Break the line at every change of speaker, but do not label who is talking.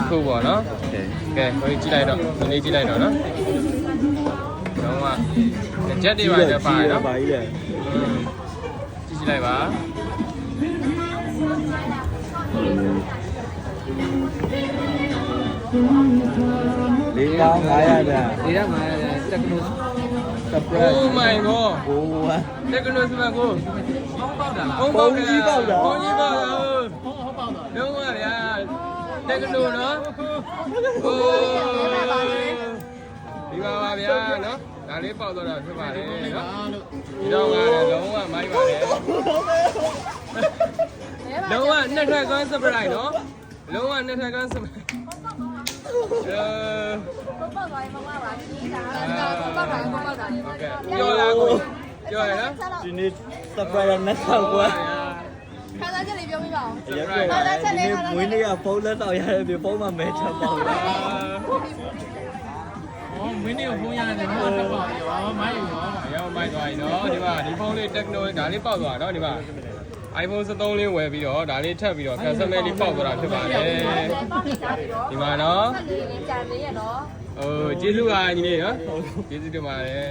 ခုပေါ့နော်ကဲဟိုကြည့်လိုက်တော့ဒီလေးကြည့်လိုက်တော့နော်တော့ကဂျက်တွေပါလည်းပါတယ်နော်ပါကြီးလေကြည့်လိုက်ပါ
လေးပေါင်း900တန်
400 500တက်ကနိုOh my god
ဟိုဟာ
တက်ကနိုစမကိုပေါက်ကြီးပေါက်တာဟုတ်ပေါက်တာလုံးဝဗျာတက်ကနိုနော်ဟိုဒီပါပါဗျာနော်ဒါလေးပေါက်တော့ဖြစ်ပါလေနော်ဒီတော့ကလည်းလုံးဝမိုက်ပါလေလုံးဝနှစ်ထပ်ကန်းစပရိုက်နော်လုံးဝနှစ်ထပ်ကန်းစပရိုက်
ပေါက်သွားရင်မမပါကြီးတာပေါက်တာပေါက်တာ
ပြောလားကိုပြောရနော်
ဒီနေ့ surprise နဲ့ဆောက်ကွာ
ခါသားချက်လေးပြောပြပါဦး
ခါသားချက်လေးမွေးနေ့ကဖုန်းလက်တော့ရတယ်ပြီဖုန်းမှာမဲချပေါက်တာ
မင်းတို့ဖုန်းရတယ်တော့တက်ပါရောမိုက်ရောမိုက်သွားပြီနော်ဒီမှာဒီဖုန်းလေး Tecno ဒါလေးပေါက်သွားနော်ဒီမှာ iPhone 13လေးဝယ်ပြီးတော့ဒါလေးထပ်ပြီးတော့ customer လေးပေါက်သွားတာဖြစ်ပါတယ်ဒီမှာနော်
ကြံသေးရနော်
ကျေးဇူးပါညီလေးနော်ကျေးဇူးတင်ပါတယ်